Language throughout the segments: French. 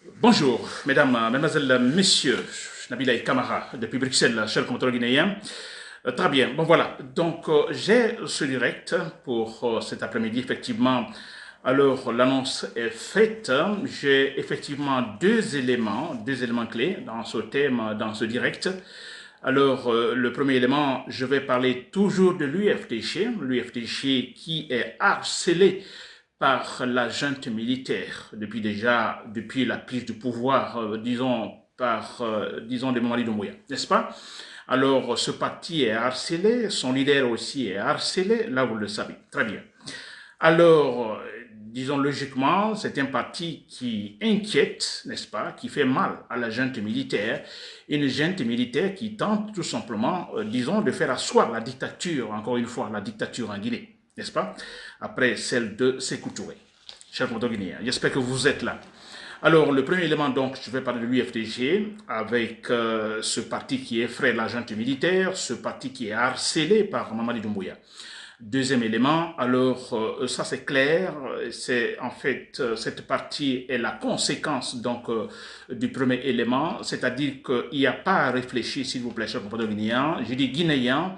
Bonjour, mesdames, mesdemoiselles, messieurs, Nabila Kamara, depuis Bruxelles, cher compatriote guinéen. Très bien, bon voilà, donc j'ai ce direct pour cet après-midi, effectivement. Alors, l'annonce est faite. J'ai effectivement deux éléments clés dans ce thème, dans ce direct. Alors, le premier élément, je vais parler toujours de l'UFDG qui est harcelé par la junte militaire depuis la prise du pouvoir, disons, de Mamadi Doumbouya, n'est-ce pas? Alors, ce parti est harcelé, son leader aussi est harcelé, là vous le savez, très bien. Alors, disons logiquement, c'est un parti qui inquiète, n'est-ce pas, qui fait mal à la junte militaire, une junte militaire qui tente tout simplement, disons, de faire asseoir la dictature, encore une fois, la dictature en Guinée, n'est-ce pas, après celle de Sékou Touré. Chers Guinéens, j'espère que vous êtes là. Alors, le premier élément, donc, je vais parler de l'UFDG, avec ce parti qui effraie la junte militaire, ce parti qui est harcelé par Mamadi Doumbouya. Deuxième élément, alors ça c'est clair, c'est en fait cette partie est la conséquence donc du premier élément, c'est-à-dire qu'il n'y a pas à réfléchir, s'il vous plaît, chers compatriotes guinéens. Je dis Guinéens,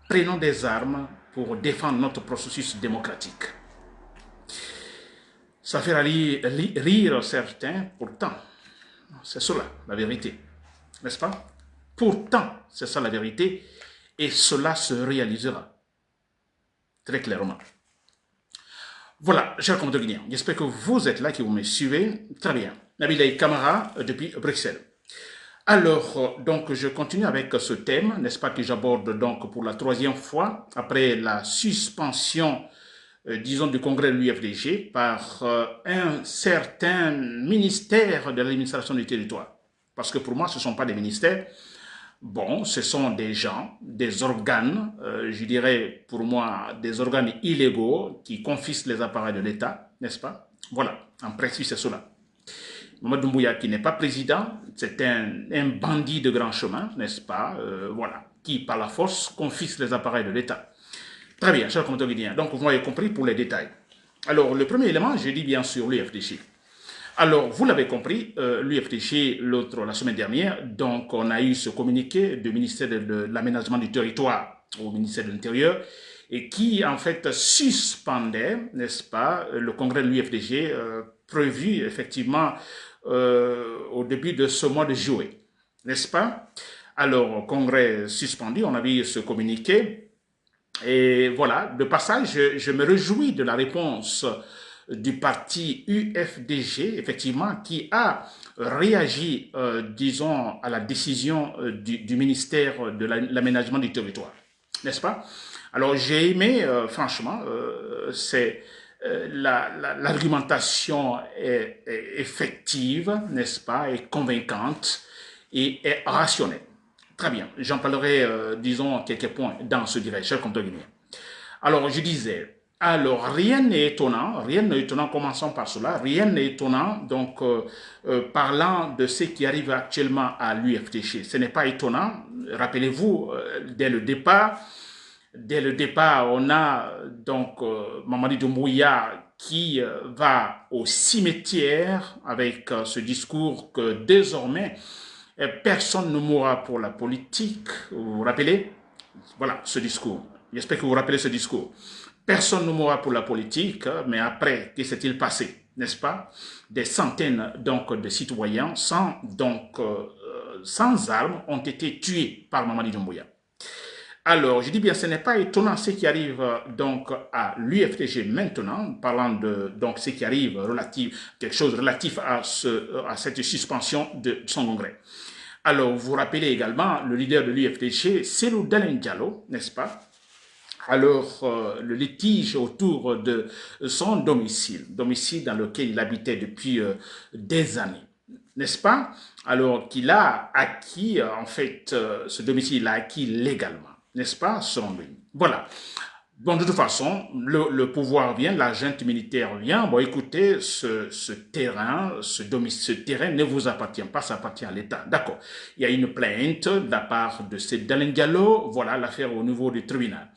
prenons des armes pour défendre notre processus démocratique. Ça fait rire certains, pourtant, c'est cela la vérité, n'est-ce pas? Pourtant, c'est ça la vérité, et cela se réalisera très clairement. Voilà, chers compatriotes guinéens, j'espère que vous êtes là, que vous me suivez. Très bien. Nabil Kamara depuis Bruxelles. Alors, donc, je continue avec ce thème, n'est-ce pas, que j'aborde donc pour la troisième fois, après la suspension, disons, du congrès de l'UFDG par un certain ministère de l'administration du territoire. Parce que pour moi, ce ne sont pas des ministères. Bon, ce sont des gens, des organes, je dirais pour moi des organes illégaux qui confisquent les appareils de l'État, n'est-ce pas? Voilà, en principe c'est cela. Mamadou Doumbouya qui n'est pas président, c'est un bandit de grand chemin, n'est-ce pas? Voilà, qui par la force confisque les appareils de l'État. Très bien, chers compatriotes guinéens, donc vous m'avez compris pour les détails. Alors, le premier élément, je dis bien sûr l'UFDG. Alors, vous l'avez compris, l'UFDG, la semaine dernière, donc on a eu ce communiqué du ministère de l'Aménagement du Territoire au ministère de l'Intérieur et qui, en fait, suspendait, n'est-ce pas, le congrès de l'UFDG prévu, effectivement, au début de ce mois de juillet, n'est-ce pas? Alors, congrès suspendu, on avait eu ce communiqué et voilà, de passage, je me réjouis de la réponse du parti UFDG, effectivement, qui a réagi, disons, à la décision du ministère de l'Aménagement du Territoire. N'est-ce pas? Alors, j'ai aimé, franchement, c'est l'argumentation est effective, n'est-ce pas, est convaincante et est rationnelle. Très bien, j'en parlerai, disons, quelques points dans ce direct, cher compte guinéen. Alors, je disais, alors rien n'est étonnant, commençons par cela, rien n'est étonnant, donc, parlant de ce qui arrive actuellement à l'UFDG. Ce n'est pas étonnant, rappelez-vous, dès le départ, on a donc Mamadi Doumbouya qui va au cimetière avec ce discours que désormais, personne ne mourra pour la politique, vous vous rappelez? Voilà ce discours. J'espère que vous vous rappelez ce discours. Personne ne mourra pour la politique, mais après, que s'est-il passé, n'est-ce pas? Des centaines donc de citoyens sans armes ont été tués par Mamadi Doumbouya. Alors, je dis bien, ce n'est pas étonnant ce qui arrive donc à l'UFDG maintenant, parlant de donc ce qui arrive quelque chose relatif à cette suspension de son congrès. Alors, vous vous rappelez également le leader de l'UFDG, Cellou Dalein Diallo, n'est-ce pas? Alors, le litige autour de son domicile dans lequel il habitait depuis des années, n'est-ce pas? Alors qu'il a acquis, en fait, ce domicile, il l'a acquis légalement, n'est-ce pas, selon lui. Voilà. Bon, de toute façon, le pouvoir vient, la junte militaire vient. Bon, écoutez, ce terrain ne vous appartient pas, ça appartient à l'État. D'accord. Il y a une plainte de la part de ce Dalein Diallo. Voilà l'affaire au niveau du tribunal.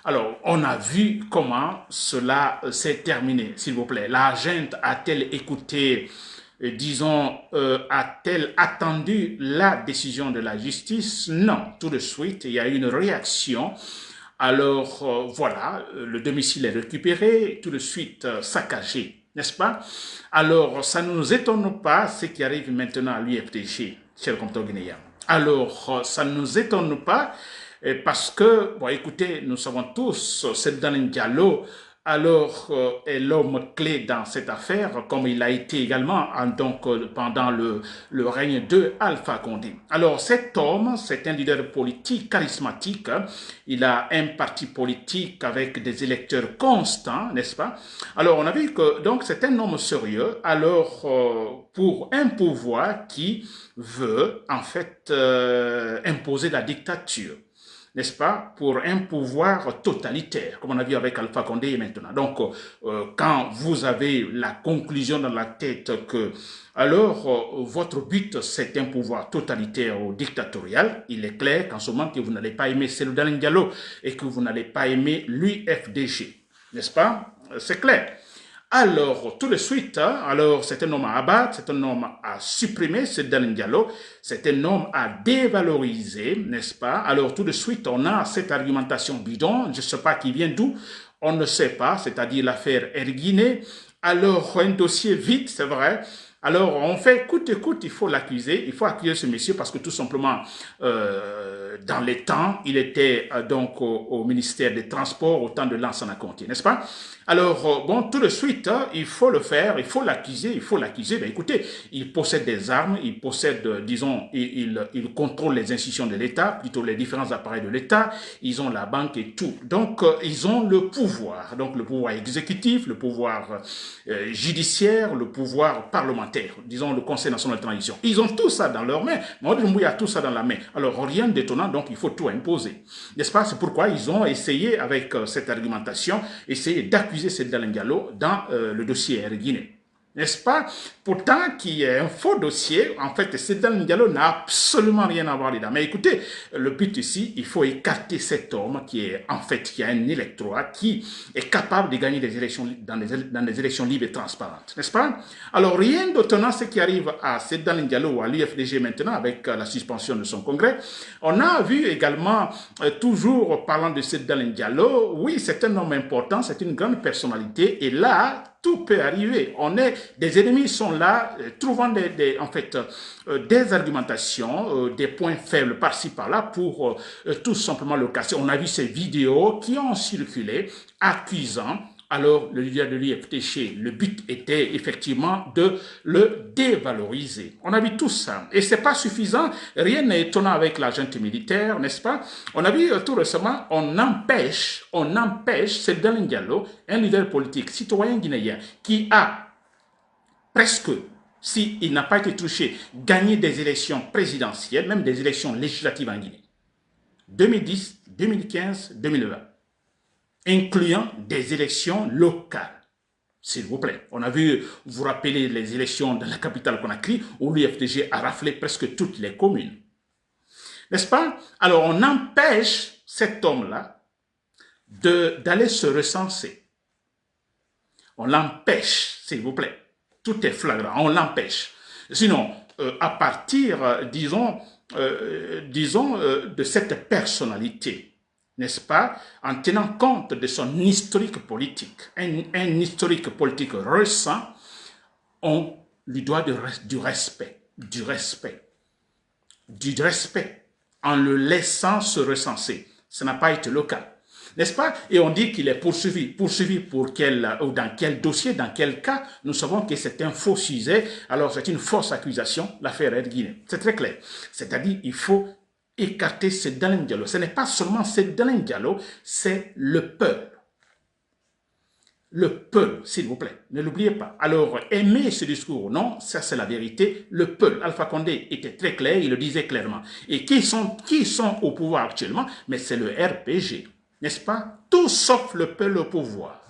Alors, on a vu comment cela s'est terminé, s'il vous plaît. La junte a-t-elle écouté disons, a-t-elle attendu la décision de la justice? Non, tout de suite, il y a eu une réaction. Alors, voilà, le domicile est récupéré, tout de suite saccagé, n'est-ce pas? Alors, ça ne nous étonne pas ce qui arrive maintenant à l'UFDG, cher compteur guinéen. Alors, ça ne nous étonne pas parce que, bon, écoutez, nous savons tous, c'est dans un Diallo, alors est l'homme clé dans cette affaire, comme il a été également donc, pendant le règne de Alpha Condé. Alors cet homme, c'est un leader politique charismatique, il a un parti politique avec des électeurs constants, n'est-ce pas? Alors on a vu que donc c'est un homme sérieux, alors pour un pouvoir qui veut en fait imposer la dictature, n'est-ce pas, pour un pouvoir totalitaire, comme on a vu avec Alpha Condé maintenant. Donc, quand vous avez la conclusion dans la tête que, alors, votre but, c'est un pouvoir totalitaire ou dictatorial, il est clair qu'en ce moment que vous n'allez pas aimer Cellou Dalein Diallo et que vous n'allez pas aimer l'UFDG, n'est-ce pas? C'est clair. Alors, tout de suite, alors c'est un homme à abattre, c'est un homme à supprimer, c'est Dalein Diallo, c'est un homme à dévaloriser, n'est-ce pas? Alors, tout de suite, on a cette argumentation bidon, je ne sais pas qui vient d'où, on ne sait pas, c'est-à-dire l'affaire Erguiné. Alors, un dossier vide, c'est vrai. Alors, on fait écoute, il faut l'accuser, il faut accuser ce monsieur parce que tout simplement, dans les temps, il était donc au ministère des Transports au temps de Lansana Conté, n'est-ce pas? Alors, bon, tout de suite, il faut le faire, il faut l'accuser, ben écoutez, il possède des armes, il possède, disons, il contrôle les institutions de l'État, plutôt les différents appareils de l'État, ils ont la banque et tout. Donc, ils ont le pouvoir, donc le pouvoir exécutif, le pouvoir judiciaire, le pouvoir parlementaire, disons le Conseil national de transition. Ils ont tout ça dans leurs mains, Mamadou Doumbouya a tout ça dans la main. Alors, rien d'étonnant, donc il faut tout imposer. N'est-ce pas? C'est pourquoi ils ont essayé, avec cette argumentation, essayer d'accuser Cellou Dalein Diallo dans le dossier Erguiné. N'est-ce pas? Pourtant, qu'il y ait un faux dossier, en fait, Cellou Dalein Diallo n'a absolument rien à voir dedans. Mais écoutez, le but ici, il faut écarter cet homme qui est, en fait, qui a un électorat qui est capable de gagner des élections dans des élections libres et transparentes. N'est-ce pas? Alors, rien d'étonnant ce qui arrive à Cellou Dalein Diallo ou à l'UFDG maintenant avec la suspension de son congrès. On a vu également, toujours parlant de Cellou Dalein Diallo, oui, c'est un homme important, c'est une grande personnalité, et là, tout peut arriver. Des ennemis sont là, trouvant en fait, des argumentations, des points faibles par-ci par-là pour tout simplement le casser. On a vu ces vidéos qui ont circulé accusant alors le leader de l'UFDG. Le but était effectivement de le dévaloriser. On a vu tout ça. Et c'est pas suffisant. Rien n'est étonnant avec la junte militaire, n'est-ce pas? On a vu tout récemment, on empêche Cellou Dalein Diallo, un leader politique citoyen guinéen, qui a presque, s'il n'a pas été touché, gagné des élections présidentielles, même des élections législatives en Guinée. 2010, 2015, 2020. Incluant des élections locales. S'il vous plaît. On a vu, vous vous rappelez les élections de la capitale Conakry, où l'UFDG a raflé presque toutes les communes. N'est-ce pas? Alors, on empêche cet homme-là d'aller se recenser. On l'empêche, s'il vous plaît. Tout est flagrant, on l'empêche. Sinon, à partir, disons, de cette personnalité, n'est-ce pas, en tenant compte de son historique politique, un historique politique récent, on lui doit du respect, en le laissant se recenser. Ça n'a pas été le cas, n'est-ce pas? Et on dit qu'il est poursuivi pour dans quel dossier, dans quel cas? Nous savons que c'est un faux sujet, alors c'est une fausse accusation, l'affaire Erguiné. C'est très clair. C'est-à-dire, il faut écarter Cellou Dalein Diallo. Ce n'est pas seulement Cellou Dalein Diallo, c'est le peuple. Le peuple, s'il vous plaît, ne l'oubliez pas. Alors, aimez ce discours, non, ça c'est la vérité. Le peuple, Alpha Condé était très clair, il le disait clairement. Et qui sont au pouvoir actuellement? Mais c'est le RPG, n'est-ce pas? Tout sauf le peuple au pouvoir.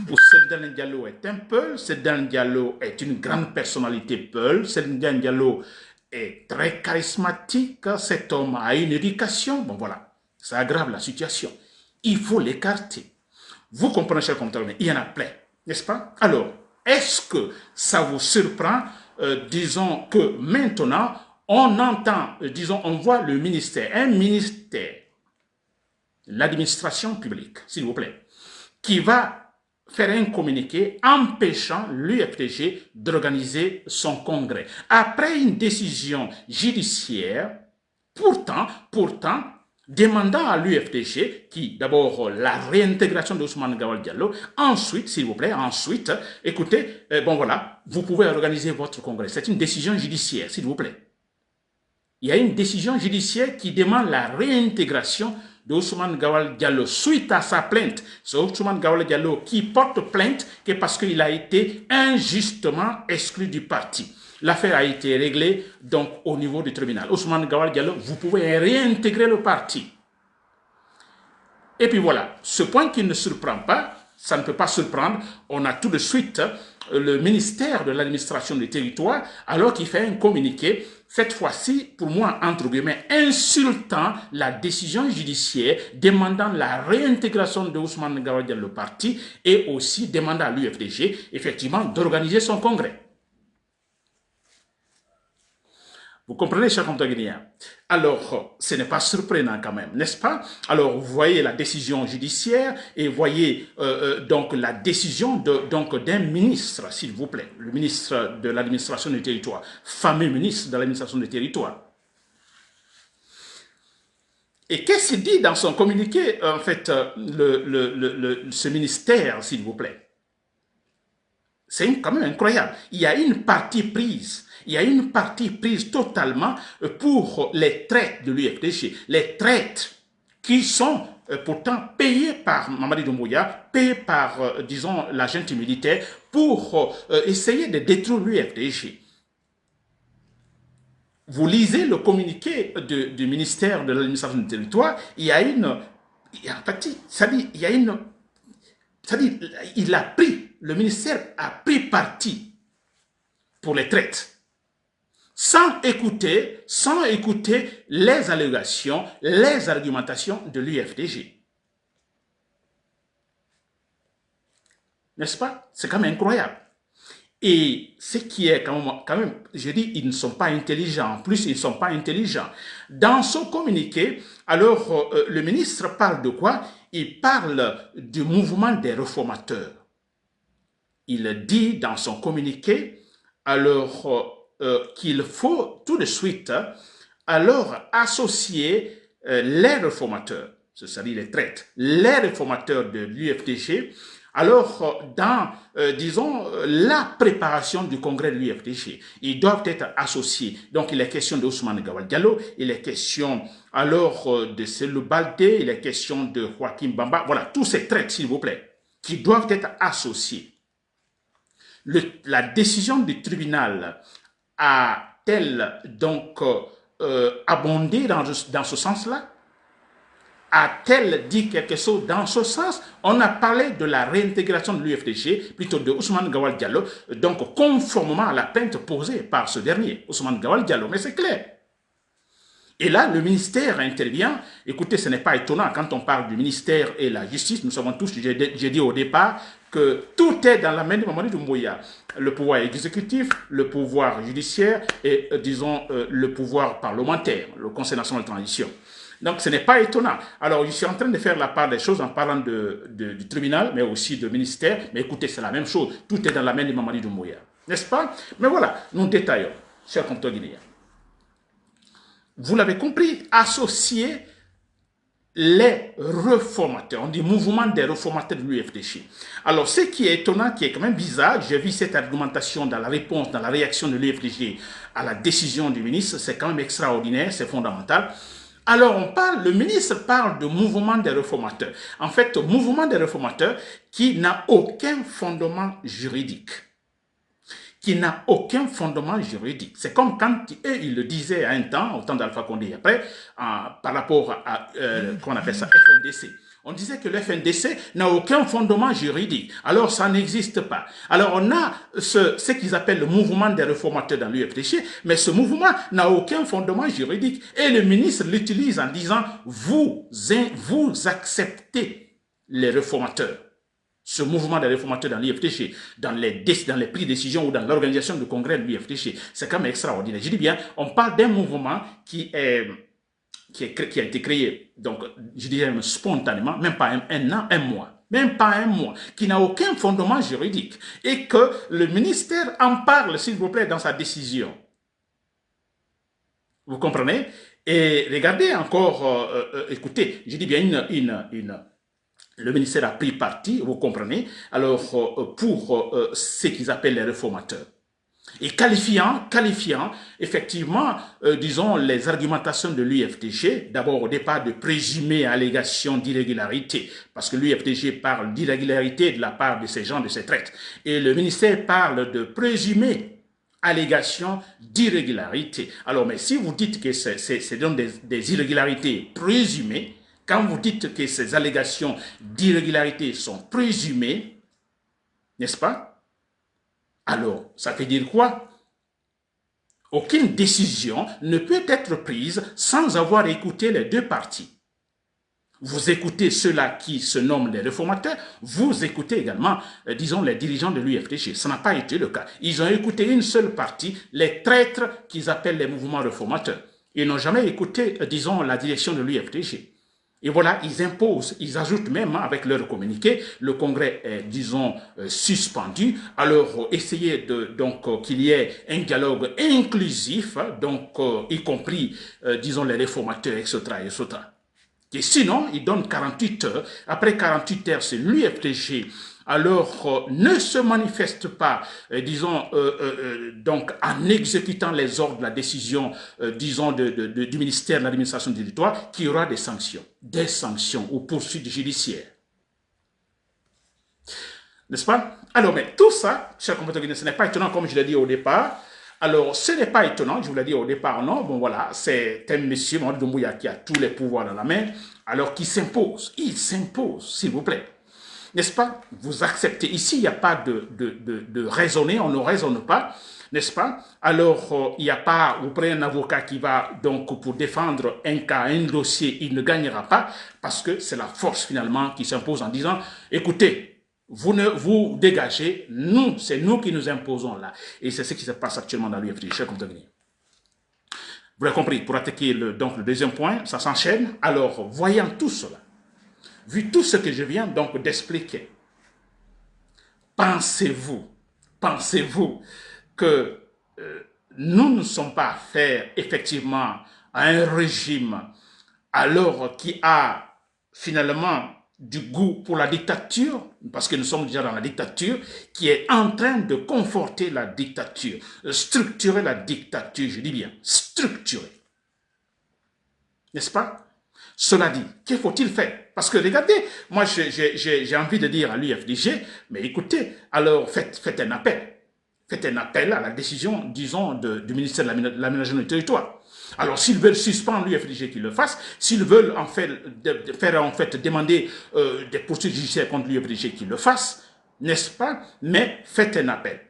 Cellou Dalein Diallo est un peuple, Cellou Dalein Diallo est une grande personnalité peuple, Cellou Dalein Diallo est très charismatique, cet homme a une éducation, bon voilà, ça aggrave la situation. Il faut l'écarter. Vous comprenez, chers compatriotes, il y en a plein, n'est-ce pas? Alors, est-ce que ça vous surprend disons que maintenant, on entend, disons, on voit le ministère, un ministère, l'administration publique, s'il vous plaît, qui va faire un communiqué empêchant l'UFDG d'organiser son congrès. Après une décision judiciaire, pourtant, demandant à l'UFDG, qui d'abord la réintégration d'Ousmane Gawal Diallo, ensuite, s'il vous plaît, écoutez, bon voilà, vous pouvez organiser votre congrès. C'est une décision judiciaire, s'il vous plaît. Il y a une décision judiciaire qui demande la réintégration d'Ousmane Gawal Diallo suite à sa plainte. C'est Ousmane Gawal Diallo qui porte plainte parce qu'il a été injustement exclu du parti. L'affaire a été réglée donc au niveau du tribunal. Ousmane Gawal Diallo, vous pouvez réintégrer le parti. Et puis voilà, ce point qui ne surprend pas, ça ne peut pas surprendre, on a tout de suite le ministère de l'administration du territoire, alors qu'il fait un communiqué, cette fois-ci, pour moi, entre guillemets, insultant la décision judiciaire, demandant la réintégration de Ousmane Gawal Diallo au parti et aussi demandant à l'UFDG, effectivement, d'organiser son congrès. Vous comprenez, chers compatriotes guinéens? Alors, ce n'est pas surprenant quand même, n'est-ce pas? Alors, vous voyez la décision judiciaire et voyez donc la décision d'un ministre, s'il vous plaît, le ministre de l'administration du territoire, fameux ministre de l'administration du territoire. Et qu'est-ce qu'il dit dans son communiqué, en fait, ce ministère, s'il vous plaît? C'est quand même incroyable. Il y a une partie prise. Il y a une partie prise totalement pour les traites de l'UFDG. Les traites qui sont pourtant payées par Mamadi Doumbouya, payées par, disons, la junte militaire pour essayer de détruire l'UFDG. Vous lisez le communiqué du ministère de l'administration du territoire, il y a une... le ministère a pris parti pour les traites. Sans écouter les allégations, les argumentations de l'UFDG. N'est-ce pas? C'est quand même incroyable. Et ce qui est quand même, je dis, ils ne sont pas intelligents. En plus, ils ne sont pas intelligents. Dans son communiqué, alors, le ministre parle de quoi? Il parle du mouvement des réformateurs. Il dit dans son communiqué, alors, qu'il faut tout de suite alors associer les réformateurs, c'est-à-dire les traites, les réformateurs de l'UFDG, alors dans, disons, la préparation du congrès de l'UFDG. Ils doivent être associés. Donc, il est question d'Ousmane Gawal Diallo, il est question alors de Selou Baldé, il est question de Joachim Bamba, voilà, tous ces traites, s'il vous plaît, qui doivent être associés. La décision du tribunal a-t-elle donc abondé dans ce sens-là? A-t-elle dit quelque chose dans ce sens? On a parlé de la réintégration de l'UFDG, plutôt de Ousmane Gawal Diallo, donc conformément à la plainte posée par ce dernier, Ousmane Gawal Diallo, mais c'est clair. Et là, le ministère intervient. Écoutez, ce n'est pas étonnant quand on parle du ministère et la justice. Nous savons tous, j'ai dit au départ, que tout est dans la main de Mamadi Doumbouya. Le pouvoir exécutif, le pouvoir judiciaire et, disons, le pouvoir parlementaire, le Conseil national de transition. Donc, ce n'est pas étonnant. Alors, je suis en train de faire la part des choses en parlant du tribunal, mais aussi du ministère. Mais écoutez, c'est la même chose. Tout est dans la main de Mamadi Doumbouya. N'est-ce pas? Mais voilà, nous détaillons, chers compatriotes guinéens. Vous l'avez compris, associer les réformateurs, on dit mouvement des réformateurs de l'UFDG. Alors, ce qui est étonnant, qui est quand même bizarre, j'ai vu cette argumentation dans la réponse, dans la réaction de l'UFDG à la décision du ministre, c'est quand même extraordinaire, c'est fondamental. Alors, le ministre parle de mouvement des réformateurs. En fait, mouvement des réformateurs qui n'a aucun fondement juridique. Qui n'a aucun fondement juridique. C'est comme quand eux, ils le disaient à un temps, au temps d'Alpha Condé après, par rapport à, comment on appelle ça, FNDC. On disait que le FNDC n'a aucun fondement juridique. Alors, ça n'existe pas. Alors, on a ce qu'ils appellent le mouvement des réformateurs dans l'UFDG, mais ce mouvement n'a aucun fondement juridique. Et le ministre l'utilise en disant, vous acceptez les réformateurs. Ce mouvement des réformateurs dans l'IFTG, dans les prises de décision ou dans l'organisation du congrès de l'IFTG, c'est quand même extraordinaire. Je dis bien, on parle d'un mouvement qui a été créé, donc je dirais même spontanément, même pas un an, un mois, même pas un mois, qui n'a aucun fondement juridique et que le ministère en parle, s'il vous plaît, dans sa décision. Vous comprenez? Et regardez encore, écoutez, je dis bien le ministère a pris parti, vous comprenez, alors pour ce qu'ils appellent les réformateurs. Et qualifiant effectivement, disons, les argumentations de l'UFTG, d'abord au départ de présumées allégations d'irrégularité, parce que l'UFTG parle d'irrégularité de la part de ces gens, de ces traîtres, et le ministère parle de présumées allégations d'irrégularité. Alors, mais si vous dites que c'est donc des irrégularités présumées, quand vous dites que ces allégations d'irrégularité sont présumées, n'est-ce pas? Alors, ça veut dire quoi? Aucune décision ne peut être prise sans avoir écouté les deux parties. Vous écoutez ceux-là qui se nomment les réformateurs, vous écoutez également, disons, les dirigeants de l'UFTG. Ça n'a pas été le cas. Ils ont écouté une seule partie, les traîtres qu'ils appellent les mouvements réformateurs. Ils n'ont jamais écouté, disons, la direction de l'UFTG. Et voilà, ils imposent, ils ajoutent même avec leur communiqué, le congrès est, disons, suspendu. Alors, essayez donc qu'il y ait un dialogue inclusif, donc y compris, disons, les réformateurs, etc., etc. Et sinon, ils donnent 48 heures. Après 48 heures, c'est l'UFTG. Alors, ne se manifeste pas, disons, donc en exécutant les ordres de la décision, disons, du ministère de l'administration du territoire, qu'il y aura des sanctions ou poursuites judiciaires. N'est-ce pas? Alors, mais tout ça, chers compatriotes, ce n'est pas étonnant, comme je l'ai dit au départ. Alors, ce n'est pas étonnant, je vous l'ai dit au départ, non? Bon, voilà, c'est un monsieur, Mamadou Doumbouya, qui a tous les pouvoirs dans la main, alors qu'il s'impose. Il s'impose, s'il vous plaît. N'est-ce pas? Vous acceptez. Ici, il n'y a pas de raisonner, on ne raisonne pas, n'est-ce pas? Alors, il n'y a pas, vous prenez un avocat qui va, donc, pour défendre un cas, un dossier, il ne gagnera pas, parce que c'est la force, finalement, qui s'impose en disant, écoutez, vous dégagez, nous, c'est nous qui nous imposons là. Et c'est ce qui se passe actuellement dans l'UFTG, chers compatriotes. Vous l'avez compris, pour attaquer donc le deuxième point, ça s'enchaîne. Alors, voyant tout cela, vu tout ce que je viens donc d'expliquer, pensez-vous que nous ne sommes pas affaires effectivement à un régime alors qui a finalement du goût pour la dictature, parce que nous sommes déjà dans la dictature, qui est en train de conforter la dictature, structurer la dictature, je dis bien, structurer. N'est-ce pas? Cela dit, que faut-il faire? Parce que regardez, moi j'ai envie de dire à l'UFDG, mais écoutez, alors faites un appel. Faites un appel à la décision, disons, du ministère de l'aménagement du territoire. Alors, s'ils veulent suspendre l'UFDG, qu'ils le fassent. S'ils veulent en fait, demander des poursuites judiciaires contre l'UFDG, qu'ils le fassent, n'est-ce pas? Mais faites un appel.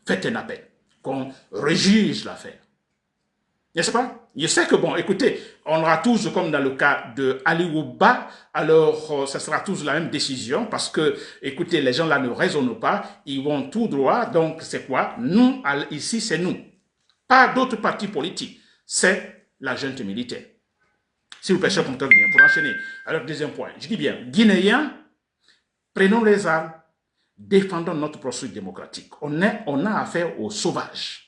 Faites un appel. Qu'on rejuge l'affaire. N'est-ce pas? Je sais que, bon, écoutez, on aura tous, comme dans le cas de Ali Ouba, alors ça sera tous la même décision parce que, écoutez, les gens là ne raisonnent pas, ils vont tout droit, donc c'est quoi? Nous, ici, c'est nous. Pas d'autres partis politiques, c'est la junte militaire. S'il vous plaît, cher compteur, pour enchaîner. Alors, deuxième point, je dis bien, Guinéens, prenons les armes, défendons notre processus démocratique. On a affaire aux sauvages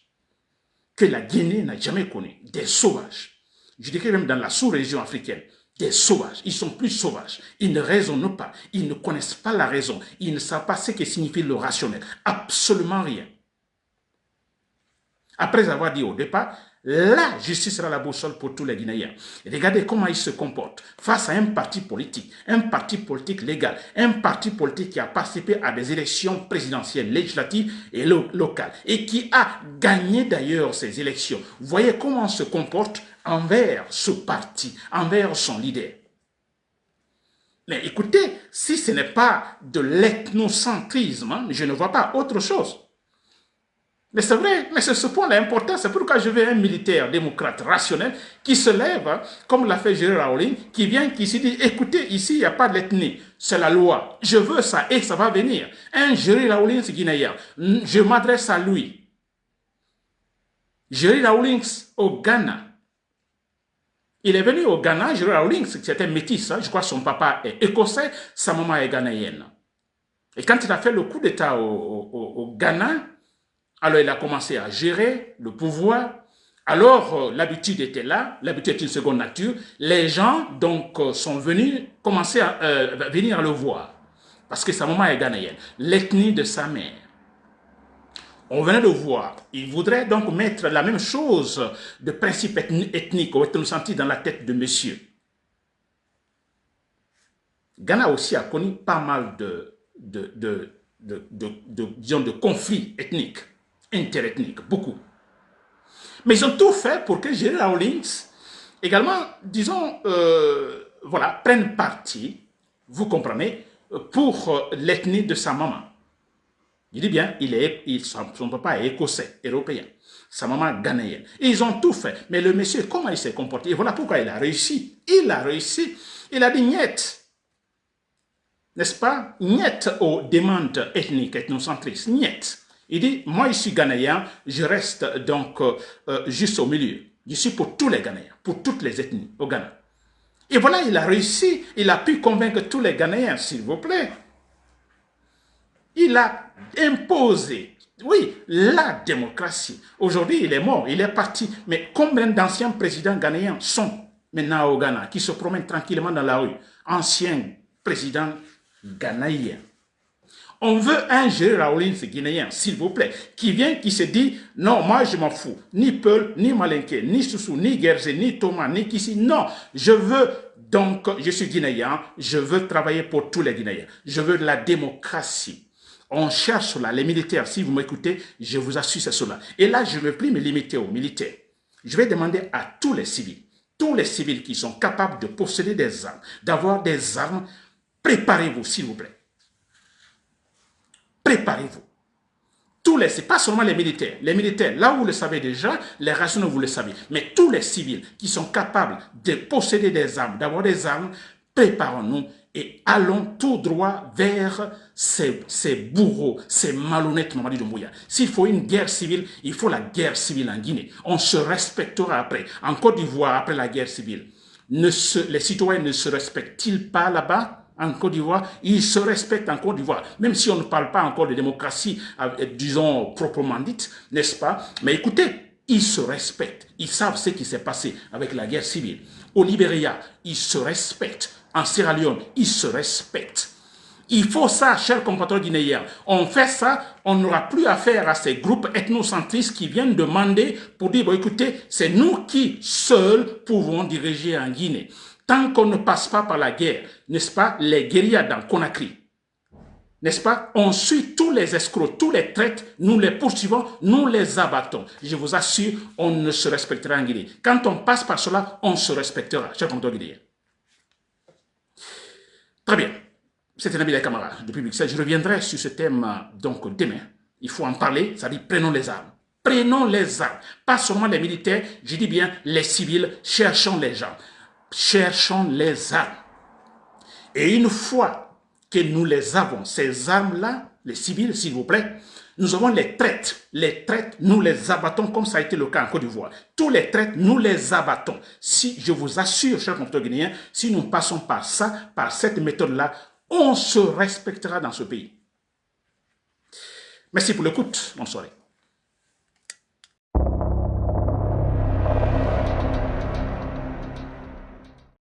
que la Guinée n'a jamais connu, des sauvages. Je dirais même dans la sous-région africaine, des sauvages. Ils sont plus sauvages. Ils ne raisonnent pas. Ils ne connaissent pas la raison. Ils ne savent pas ce que signifie le rationnel. Absolument rien. Après avoir dit au départ, la justice sera la boussole pour tous les Guinéens. Et regardez comment ils se comportent face à un parti politique légal, un parti politique qui a participé à des élections présidentielles, législatives et locales, et qui a gagné d'ailleurs ces élections. Vous voyez comment on se comporte envers ce parti, envers son leader. Mais écoutez, si ce n'est pas de l'ethnocentrisme, je ne vois pas autre chose. Mais c'est vrai, mais c'est ce point-là important. C'est pourquoi je veux un militaire démocrate rationnel qui se lève, comme l'a fait Jerry Rawlings, qui vient, qui se dit, écoutez, ici, il n'y a pas d'ethnie, c'est la loi. Je veux ça et ça va venir. Un Jerry Rawlings guinéen, je m'adresse à lui. Jerry Rawlings au Ghana. Il est venu au Ghana, Jerry Rawlings, c'était métis, hein, je crois que son papa est écossais, sa maman est ghanéenne. Et quand il a fait le coup d'État au Ghana, alors il a commencé à gérer le pouvoir. Alors l'habitude était là, l'habitude est une seconde nature. Les gens donc sont venus commencer à venir le voir parce que sa maman est ghanéenne, l'ethnie de sa mère. On venait de voir. Il voudrait donc mettre la même chose de principe ethnique ou ethnocentrisme dans la tête de monsieur. Ghana aussi a connu pas mal disons, de conflits ethniques, interethniques, beaucoup. Mais ils ont tout fait pour que Jerry Rawlings, également, disons, voilà, prenne parti, vous comprenez, pour l'ethnie de sa maman. Il dit bien, son papa est écossais, européen, sa maman ghanéenne. Et ils ont tout fait. Mais le monsieur, comment il s'est comporté? Et voilà pourquoi il a réussi. Il a réussi. Il a dit niet. N'est-ce pas? Niet aux demandes ethniques, ethnocentristes. Niet. Il dit, moi je suis ghanéen, je reste donc juste au milieu. Je suis pour tous les Ghanéens, pour toutes les ethnies au Ghana. Et voilà, il a réussi. Il a pu convaincre tous les Ghanéens, s'il vous plaît. Il a imposé, oui, la démocratie. Aujourd'hui, il est mort, il est parti. Mais combien d'anciens présidents ghanéens sont maintenant au Ghana, qui se promènent tranquillement dans la rue? Anciens présidents ghanéens. On veut un Jerry Rawlings guinéen, s'il vous plaît, qui vient, qui se dit, non, moi je m'en fous, ni Peul, ni Malinké, ni Soussou, ni Guerzé, ni Thomas, ni Kissi, non, je veux, donc, je suis guinéen, je veux travailler pour tous les Guinéens, je veux de la démocratie. On cherche cela, les militaires, si vous m'écoutez, je vous assure c'est cela. Et là, je ne veux plus me limiter aux militaires. Je vais demander à tous les civils qui sont capables de posséder des armes, d'avoir des armes, préparez-vous, s'il vous plaît. Préparez-vous. C'est pas seulement les militaires. Les militaires, là où vous le savez déjà, les rationnels, vous le savez. Mais tous les civils qui sont capables de posséder des armes, d'avoir des armes, préparons-nous et allons tout droit vers ces bourreaux, ces malhonnêtes Mamadi Doumbouya. S'il faut une guerre civile, il faut la guerre civile en Guinée. On se respectera après. En Côte d'Ivoire, après la guerre civile, les citoyens ne se respectent-ils pas là-bas? En Côte d'Ivoire, ils se respectent en Côte d'Ivoire, même si on ne parle pas encore de démocratie, disons, proprement dite, n'est-ce pas? Mais écoutez, ils se respectent, ils savent ce qui s'est passé avec la guerre civile. Au Libéria, ils se respectent. En Sierra Leone, ils se respectent. Il faut ça, chers compatriotes guinéens. On fait ça, on n'aura plus affaire à ces groupes ethnocentristes qui viennent demander pour dire, bon, écoutez, c'est nous qui, seuls, pouvons diriger en Guinée. Tant qu'on ne passe pas par la guerre, n'est-ce pas, les guérillas dans Conakry, n'est-ce pas, on suit tous les escrocs, tous les traîtres, nous les poursuivons, nous les abattons. Je vous assure, on ne se respectera en Guinée. Quand on passe par cela, on se respectera, chers compatriotes guinéens. Très bien. C'était Nabil Kamara depuis Bruxelles. Je reviendrai sur ce thème donc demain. Il faut en parler, ça dit prenons les armes. Prenons les armes. Pas seulement les militaires, je dis bien les civils, cherchons les gens. Cherchons les armes. Et une fois que nous les avons, ces armes-là, les civils, s'il vous plaît, nous avons les traites. Les traites, nous les abattons comme ça a été le cas en Côte d'Ivoire. Tous les traites, nous les abattons. Si, je vous assure, chers compatriotes guinéens, si nous passons par ça, par cette méthode-là, on se respectera dans ce pays. Merci pour l'écoute. Bonne soirée.